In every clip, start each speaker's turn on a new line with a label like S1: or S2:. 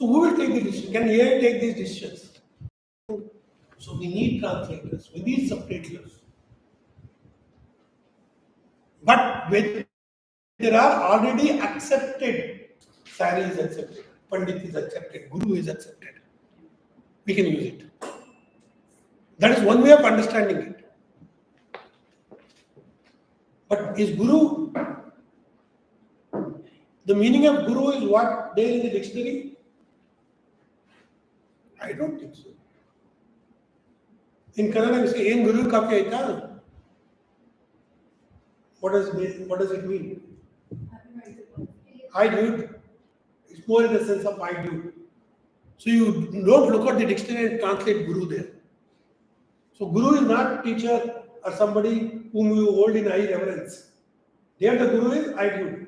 S1: So who will take the decision? Can AI take these decisions? So we need translators, we need subtitlers. But when there are already accepted, Sari is accepted, Pandit is accepted, Guru is accepted, we can use it. That is one way of understanding it. But is Guru, the meaning of Guru is what there in the dictionary? I don't think so. In Kannada we say, "Yen Guru kaapya aita?" What does it mean? I do. It's more in the sense of I do. So you don't look at the dictionary and translate Guru there. So Guru is not teacher or somebody whom you hold in high reverence. There the Guru is I do.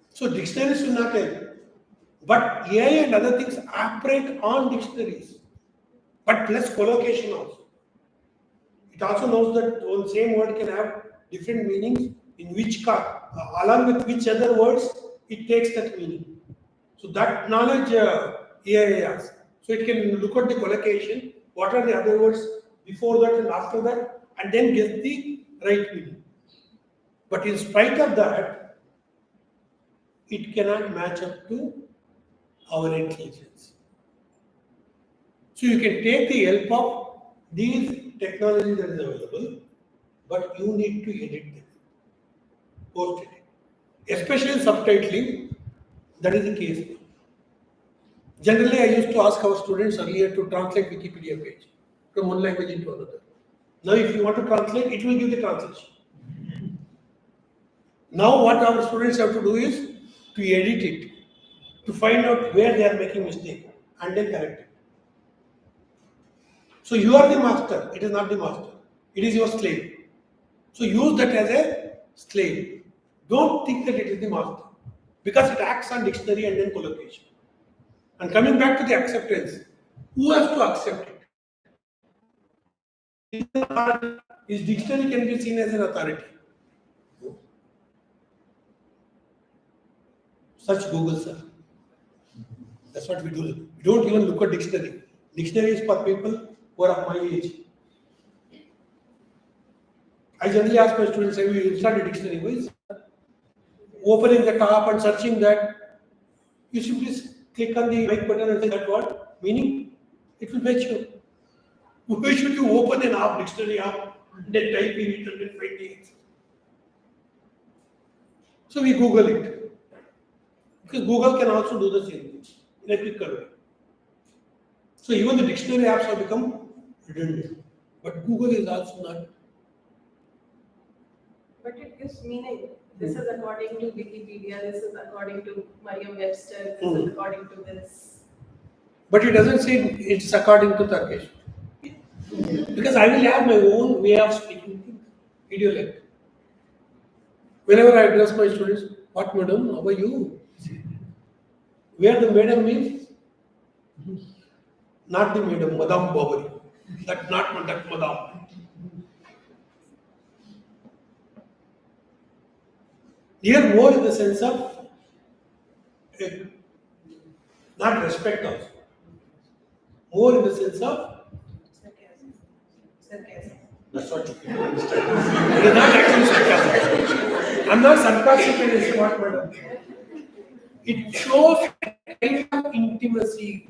S1: So dictionaries should not help. But AI and other things operate on dictionaries. But plus collocation also. It also knows that one same word can have different meanings in which along with which other words it takes that meaning. So that knowledge AI has. So it can look at the collocation, what are the other words before that and after that, and then get the right meaning. But in spite of that, it cannot match up to our intelligence. So you can take the help of these technologies that is available, but you need to edit them, post edit. Especially in subtitling, that is the case. Generally, I used to ask our students earlier to translate Wikipedia page from one language into another. Now, if you want to translate, it will give the translation. Now, what our students have to do is to edit it, to find out where they are making mistake, and then correct it. So you are the master, it is not the master. It is your slave. So use that as a slave. Don't think that it is the master. Because it acts on dictionary and then collocation. And coming back to the acceptance, who has to accept it? Is dictionary can be seen as an authority? Search Google, sir. That's what we do. We don't even look at dictionary. Dictionary is for people who are of my age. I generally ask my students, have you installed a dictionary? Why is that? Opening the top and searching that, you simply click on the right button and say that what? Meaning, it will fetch you. Why should you open an app, dictionary app, and then type in it and then find the answer? So we Google it. Because Google can also do the same thing in a quicker way. So even the dictionary apps have become redundant. But Google is also not.
S2: But it gives meaning. This is according to Wikipedia, this is according to Merriam-Webster, this is according to this.
S1: But it doesn't say it's according to Tharakeshwar. Because I will have my own way of speaking, idiolect. Whenever I address my students, what madam, how are you? Where the madam means? Not the madam, Madam Bobari. That not that madam. Here more in the sense of not respect also. More in the sense of
S2: Sarcasm.
S1: that's what you understand. It is not actually sarcasm. I'm not sarcastic when I say what madam. It shows a kind of intimacy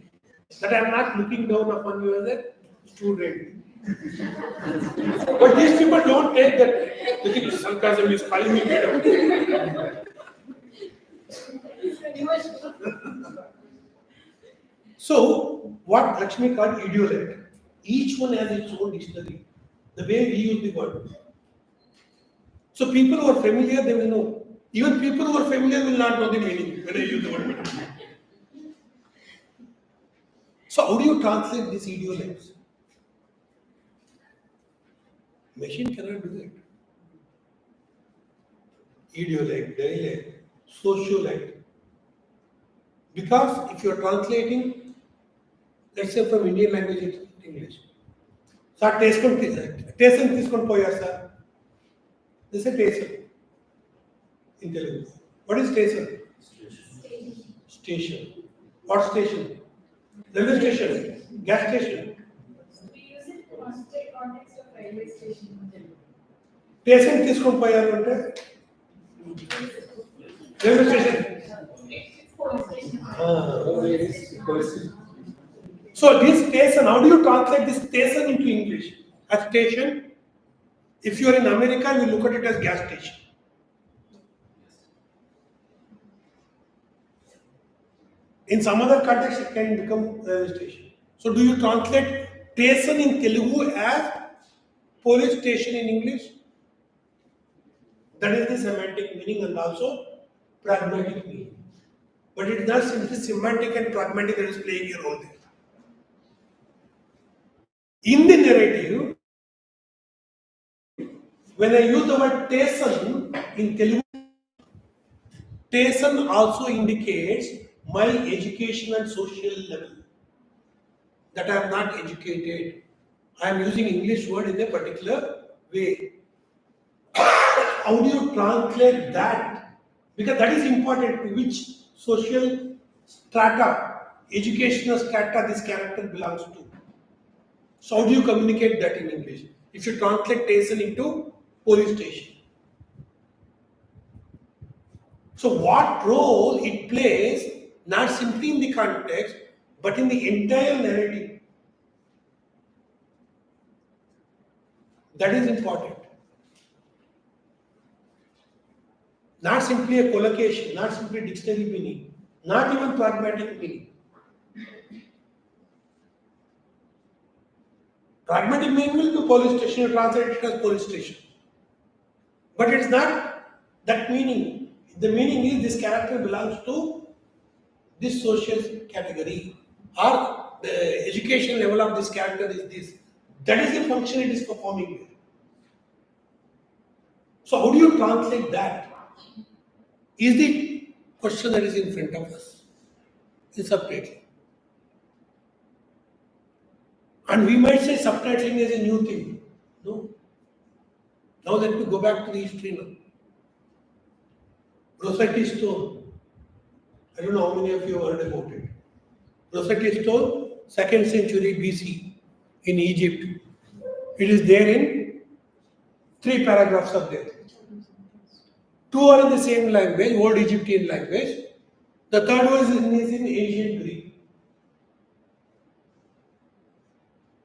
S1: that I'm not looking down upon you as a student. But these people don't take that. They think sarcasm is calling me madam. So, what Lakshmi called idiolect, each one has its own dictionary, the way we use the word. So, people who are familiar, they will know. Even people who are familiar will not know the meaning when I use the word madam. So, how do you translate these idiolects? Machine cannot do it. Idiolect, dialect, sociolect. Because if you are translating, let's say from Indian language into English. Sir, Tesson తీసుకొని పోయారు sir. They say Tesson in Telugu. What is station? Station. What station? Railway station. Gas station.
S2: We use it in context of railway station.
S1: Station తీసుకొని పోయారు అంటే railway station. So this station, how do you translate this station into English? A station. If you are in America, you look at it as gas station. In some other context, it can become railway station. So do you translate station in Telugu as police station in English? That is the semantic meaning and also pragmatic meaning. But it is not simply semantic and pragmatic that is playing a role there. In the narrative, when I use the word station in Telugu, station also indicates my education and social level. That I am not educated. I am using English word in a particular way. How do you translate that? Because that is important to which social strata, educational strata this character belongs to. So how do you communicate that in English? If you translate station into police station. So what role it plays, not simply in the context, but in the entire narrative. That is important. Not simply a collocation, not simply dictionary meaning, not even pragmatic meaning. Pragmatic meaning will be police station, you translate it as police station. But it's not that meaning. The meaning is this character belongs to this social category, or the education level of this character is this. That is the function it is performing here. So how do you translate that? Is the question that is in front of us. It's subtitling. And we might say subtitling is a new thing. No. Now let me go back to the history now. Rosetta Stone. I don't know how many of you have heard about it. Rosetta Stone, 2nd century BC in Egypt. It is there in 3 paragraphs of there. 2 are in the same language, Old Egyptian language. The third one is in ancient Greek.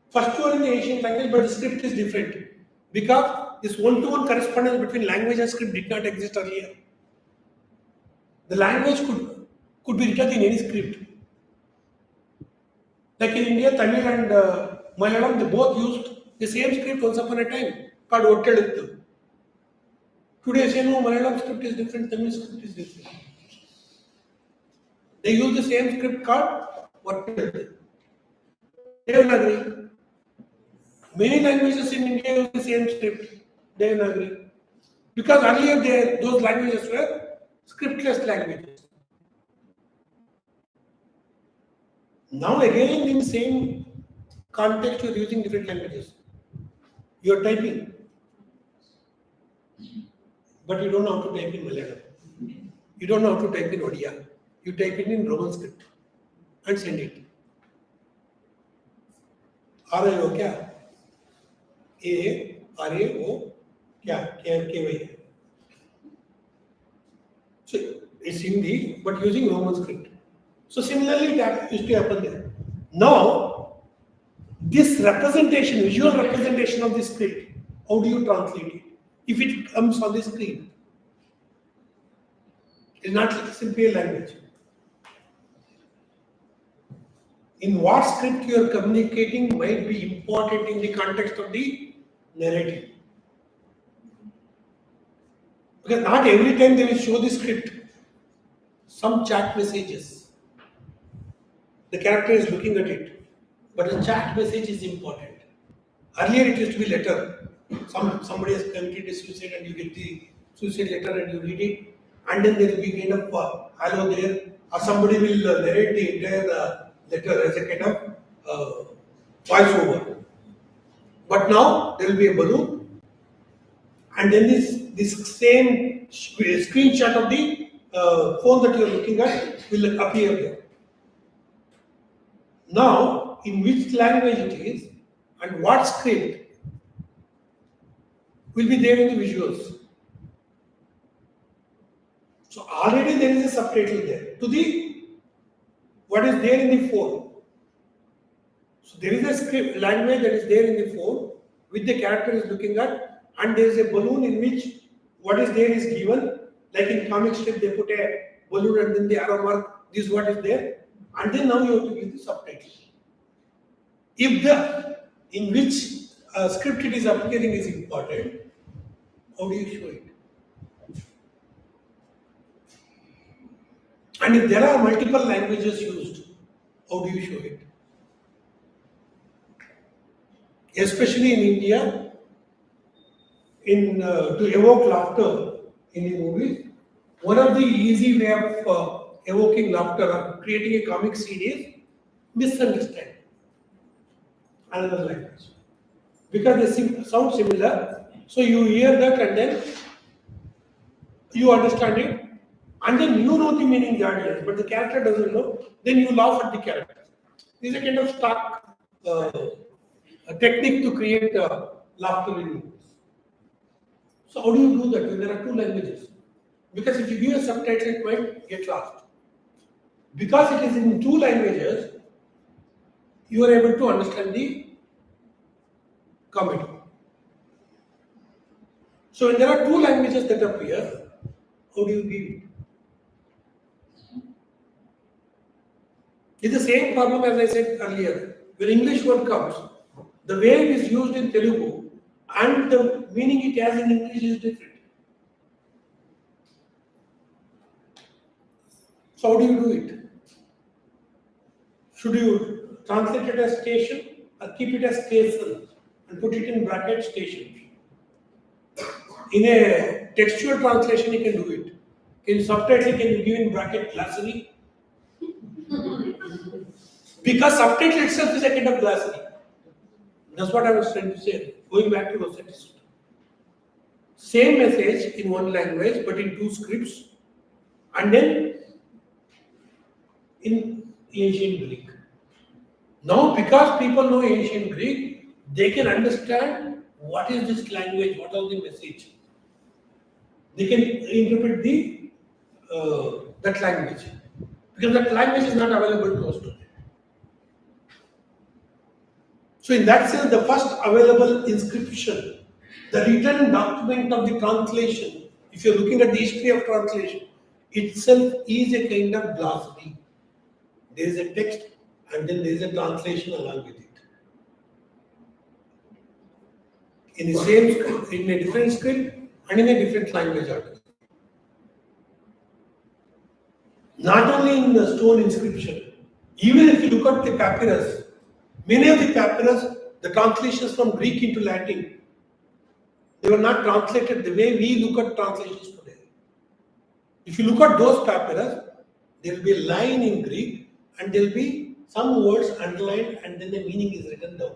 S1: First two are in the ancient language, but the script is different. Because this one-to-one correspondence between language and script did not exist earlier. The language could be written in any script. Like in India, Tamil and Malayalam, they both used the same script once upon a time, called Otteluttu. Today, say no, Malayalam script is different, Tamil script is different. They use the same script called Otteluttu. Devanagari. Many languages in India use the same script, Devanagari. Because earlier those languages were scriptless languages. Now again in the same context you are using different languages. You are typing. But you don't know how to type in Malayalam. You don't know how to type in Odia. You type it in Roman script and send it. R-A-O क्या? A-R-A-O क्या? K-Y. So it's Hindi but using Roman script. So similarly that used to happen there. Now this representation, visual representation of this script, how do you translate it? If it comes on the screen, it's not simply a language. In what script you are communicating might be important in the context of the narrative. Because not every time they will show the script. Some chat messages. The character is looking at it. But the chat message is important. Earlier it used to be letter. Somebody has committed a suicide and you get the suicide letter and you read it. And then there will be kind of hello there. Or somebody will narrate the entire letter as a kind of voice over. But now there will be a balloon. And then this same screenshot of the phone that you are looking at will appear there. Now, in which language it is and what script will be there in the visuals. So already there is a subtitle there to the what is there in the phone. So there is a script language that is there in the phone which the character is looking at, and there is a balloon in which what is there is given. Like in comic strip, they put a balloon and then the arrow mark. This is what is there, and then now you have to give the subtitle. If the in which script it is appearing is important, how do you show it? And if there are multiple languages used, how do you show it? Especially in India, to evoke laughter in the movies, one of the easy way of evoking laughter or creating a comic scene is misunderstand another language. Because they sound similar, so you hear that and then you understand it, and then you know the meaning the audience, but the character doesn't know, then you laugh at the character. This is a kind of stark a technique to create laughter in movies. So how do you do that when there are two languages? Because if you give a subtitle, it might get lost. Because it is in two languages, you are able to understand the comedy. So when there are two languages that appear, how do you give it? It's the same problem as I said earlier. When English word comes, the way it is used in Telugu and the meaning it has in English is different. So how do you do it? Should you translate it as station or keep it as station and put it in bracket station? In a textual translation, you can do it. In subtitle, can you give in bracket glossary? Because subtitle itself is a kind of glossary. That's what I was trying to say. Going back to Rossetti. Same message in one language, but in two scripts, and then in ancient Greek. Now, because people know ancient Greek, they can understand what is this language, what is the message. They can interpret the that language, because that language is not available to us today. So in that sense, the first available inscription, the written document of the translation, if you're looking at the history of translation, itself is a kind of glossary. There is a text and then there is a translation along with it. In the same script, in a different script and in a different language order. Not only in the stone inscription, even if you look at the papyrus, many of the papyrus, the translations from Greek into Latin, they were not translated the way we look at translations today. If you look at those papyrus, there will be a line in Greek and there will be some words underlined and then the meaning is written down.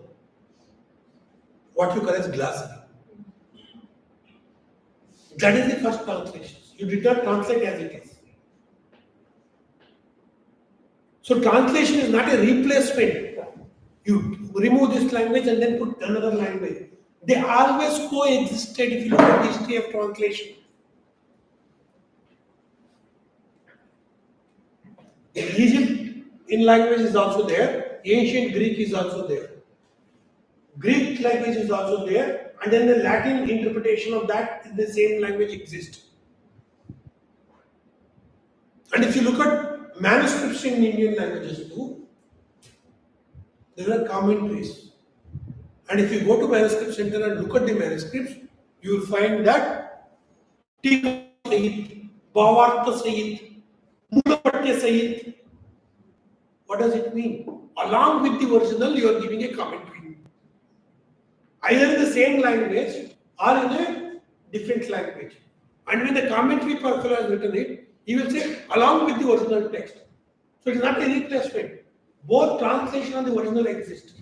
S1: What you call as glossary. That is the first translation. You did not translate as it is. So translation is not a replacement. You remove this language and then put another language. They always coexisted if you look at the history of translation. Egypt in language is also there, ancient Greek is also there. Greek language is also there, and then the Latin interpretation of that in the same language exists. And if you look at manuscripts in Indian languages too, there are commentaries. And if you go to manuscript center and look at the manuscripts, you will find that Tika Sahit, Bhavartha Sahit, Mulapatya Sahit. What does it mean? Along with the original, you are giving a commentary. Either in the same language or in a different language. And when the commentary fellow has written it, he will say along with the original text. So it is not a replacement. Both translation and the original exist.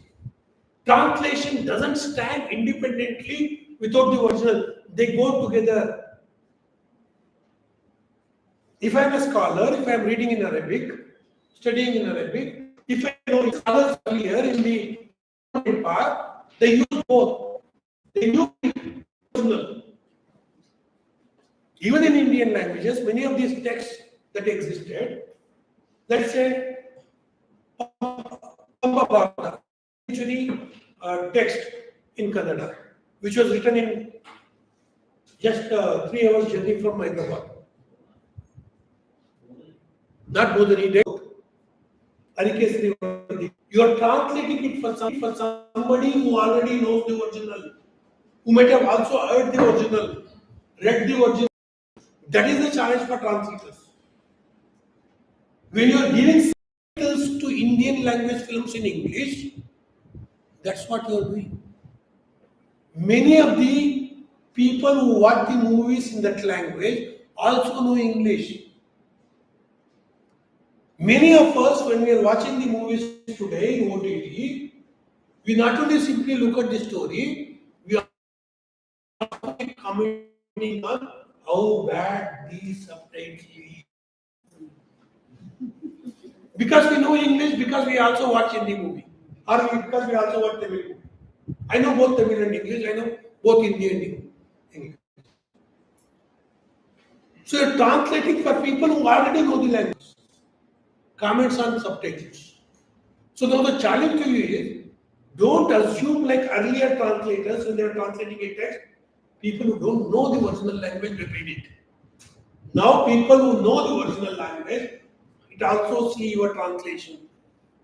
S1: Translation doesn't stand independently without the original. They go together. If I am a scholar, if I am reading in Arabic, studying in Arabic, if I know scholars earlier in the part, they use both. They use original. Even in Indian languages, many of these texts that existed, let's say, Pamba century text in Kannada, which was written in just 3 hours journey from Hyderabad. Not Bodhani, Tharakeshwar. You are translating it for somebody who already knows the original, who might have also heard the original, read the original. That is the challenge for translators. When you are giving subtitles to Indian language films in English, that's what you are doing. Many of the people who watch the movies in that language also know English. Many of us, when we are watching the movies today in OTT, we not only simply look at the story, we are commenting on how bad these subtitles are. Because we know English, because we also watch Hindi movie, or because we also watch Tamil movie. I know both Tamil and English, I know both Hindi and English. So you're translating for people who already know the language. Comments on subtitles. So now the challenge to you is, don't assume like earlier translators when they are translating a text, people who don't know the original language will read it. Now people who know the original language, it also see your translation.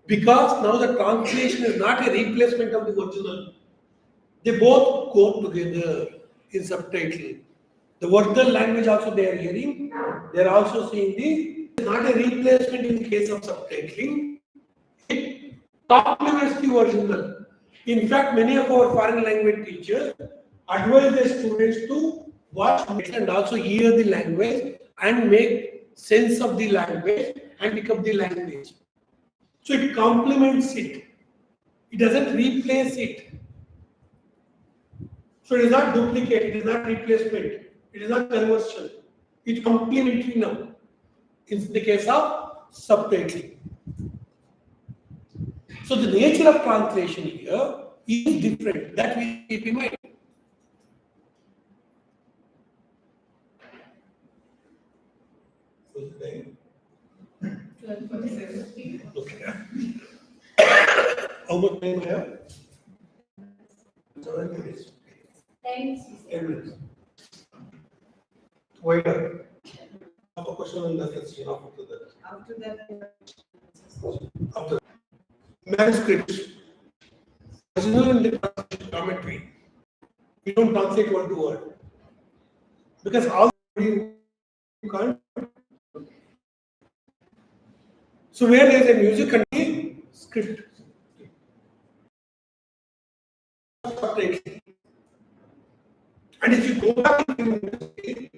S1: Because now the translation is not a replacement of the original. They both go together in subtitle. The original language also they are hearing, they are also seeing the, not a replacement in the case of subtitling. It complements the original. In fact, many of our foreign language teachers advise their students to watch and also hear the language and make sense of the language and pick up the language. So it complements it. It doesn't replace it. So it is not duplicate, it is not replacement, it is not conversion. It's complementary now. In the case of subtitling. So the nature of translation here is different. That we keep in mind. Okay. How much time I have? 7 minutes. 10 minutes. Wait up. Have a question on that. Let's see after that. After manuscripts. Original and the commentary. We don't translate word to word. Because all you can't. So where there is a music and the script. And if you go back to the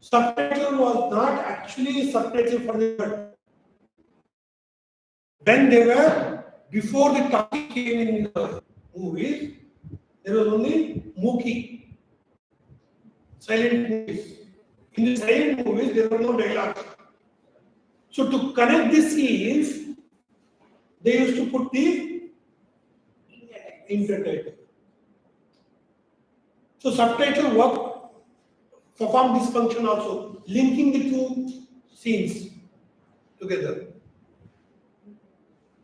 S1: subtitle was not actually subtitle for the word. When they were, before the talking came in the movies, there was only Mookie, silent movies. In the silent movies, there were no dialogues. So to connect the scenes, they used to put the intertitle. So subtitle work perform this function also, linking the two scenes together.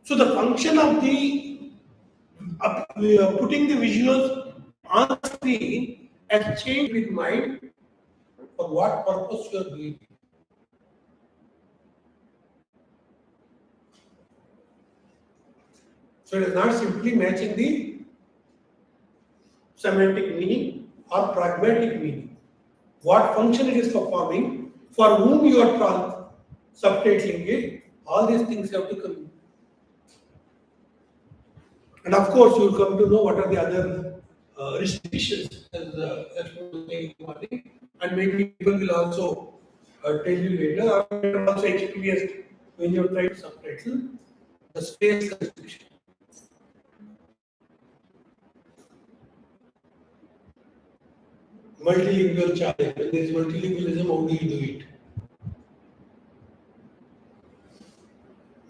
S1: So the function of the putting the visuals on screen has changed with mind for what purpose you are doing. So it is not simply matching the semantic meaning or pragmatic meaning. What function it is performing, for whom you are subtitling it, all these things have to come. And of course, you will come to know what are the other restrictions as and maybe people will also tell you later, or also experienced when you try to subtitle the space restriction. Multilingual challenge. When there is multilingualism, how do you do it?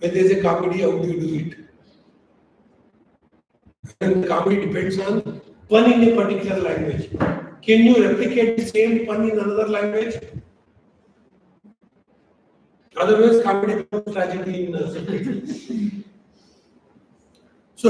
S1: When there is a comedy, how do you do it? And the comedy depends on pun in a particular language. Can you replicate the same pun in another language? Otherwise, comedy becomes tragedy in subtitles. So,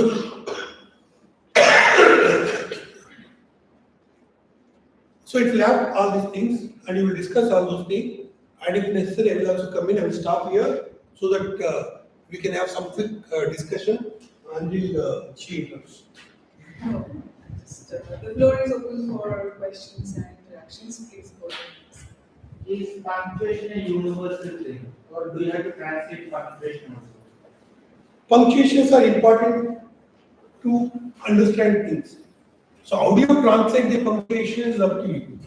S1: so it will have all these things, and you will discuss all those things. And if necessary, I will also come in. I will stop here so that we can have some quick discussion until she interrupts.
S3: The floor is open for questions and interactions. Please go ahead.
S4: Is punctuation a universal thing, or do you have to translate punctuation also?
S1: Punctuations are important to understand things. So how do you translate the punctuation is up to you.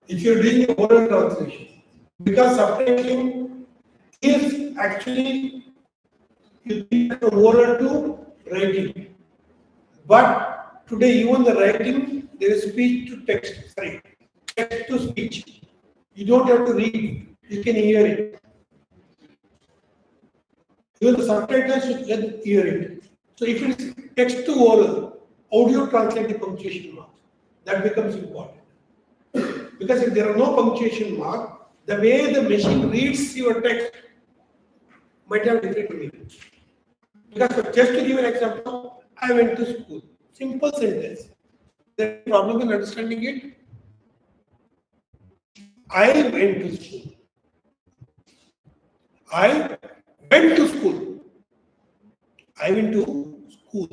S1: If you're doing a oral translation, because subtitling is actually you think from oral to writing. But today even the writing, there is speech to text, text to speech. You don't have to read, you can hear it. Even the subtitles you can hear it. So if it is text to oral, how do you translate the punctuation mark? That becomes important. Because if there are no punctuation mark, the way the machine reads your text might have different meaning. Because just to give an example, I went to school. Simple sentence. Is there a problem in understanding it? I went to school. I went to school. I went to school.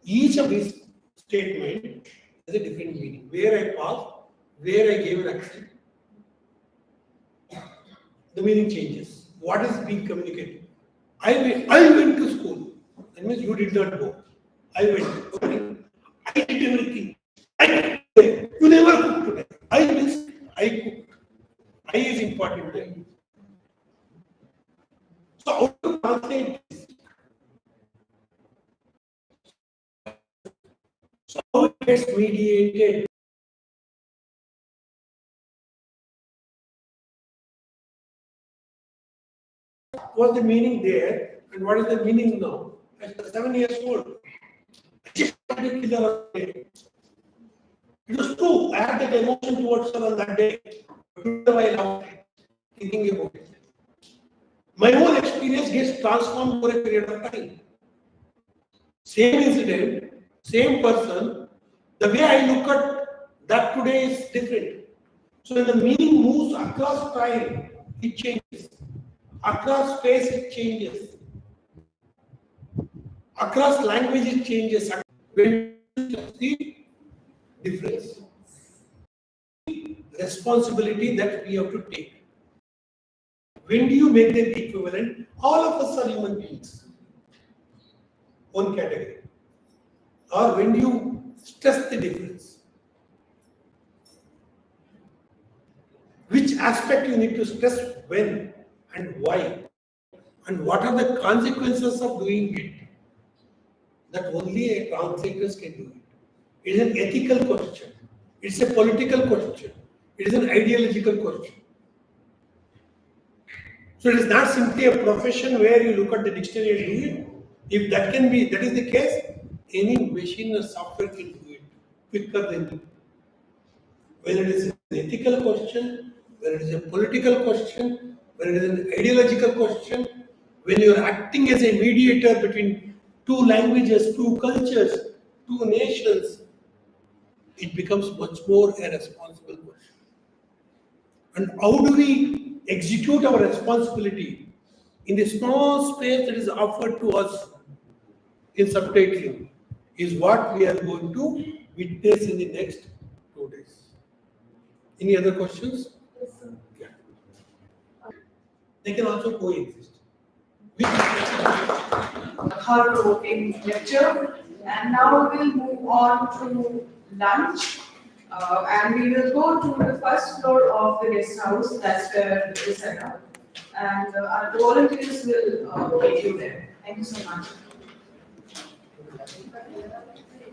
S1: Each of these statements has a different meaning. Where I paused, where I gave an accent, the meaning changes. What is being communicated? I went to school. That means you did not go. I went. I did everything. I cooked today. You never cooked today. I means I cooked. I is important there. So how to translate this? So how it gets mediated? What's the meaning there and what is the meaning now? At 7 years old, I just wanted to kill her on that day. It was true. I had that emotion towards her on that day. But I loved it, thinking about it. My whole experience gets transformed over a period of time. Same incident, same person, the way I look at that today is different. So when the meaning moves across time, it changes. Across space, it changes. Across language, it changes. When you see difference, responsibility that we have to take. When do you make them equivalent? All of us are human beings. One category. Or when do you stress the difference? Which aspect you need to stress when and why? And what are the consequences of doing it? That only a translator can do it. It is an ethical question. It's a political question. It is an ideological question. So it is not simply a profession where you look at the dictionary and do it. If that is the case, any machine or software can do it quicker than you. Whether it is an ethical question, whether it is a political question, whether it is an ideological question, when you are acting as a mediator between two languages, two cultures, two nations, it becomes much more a responsible question. And how do we execute our responsibility in the small space that is offered to us in subtitling is what we are going to witness in the next 2 days. Any other questions?
S2: Yes, sir.
S1: Yeah. They can also coexist.
S3: Thought-provoking lecture, and now we will move on to lunch, and we will go to the first floor of the guest house. That's where it is set up, and our volunteers will take you there. Thank you so much.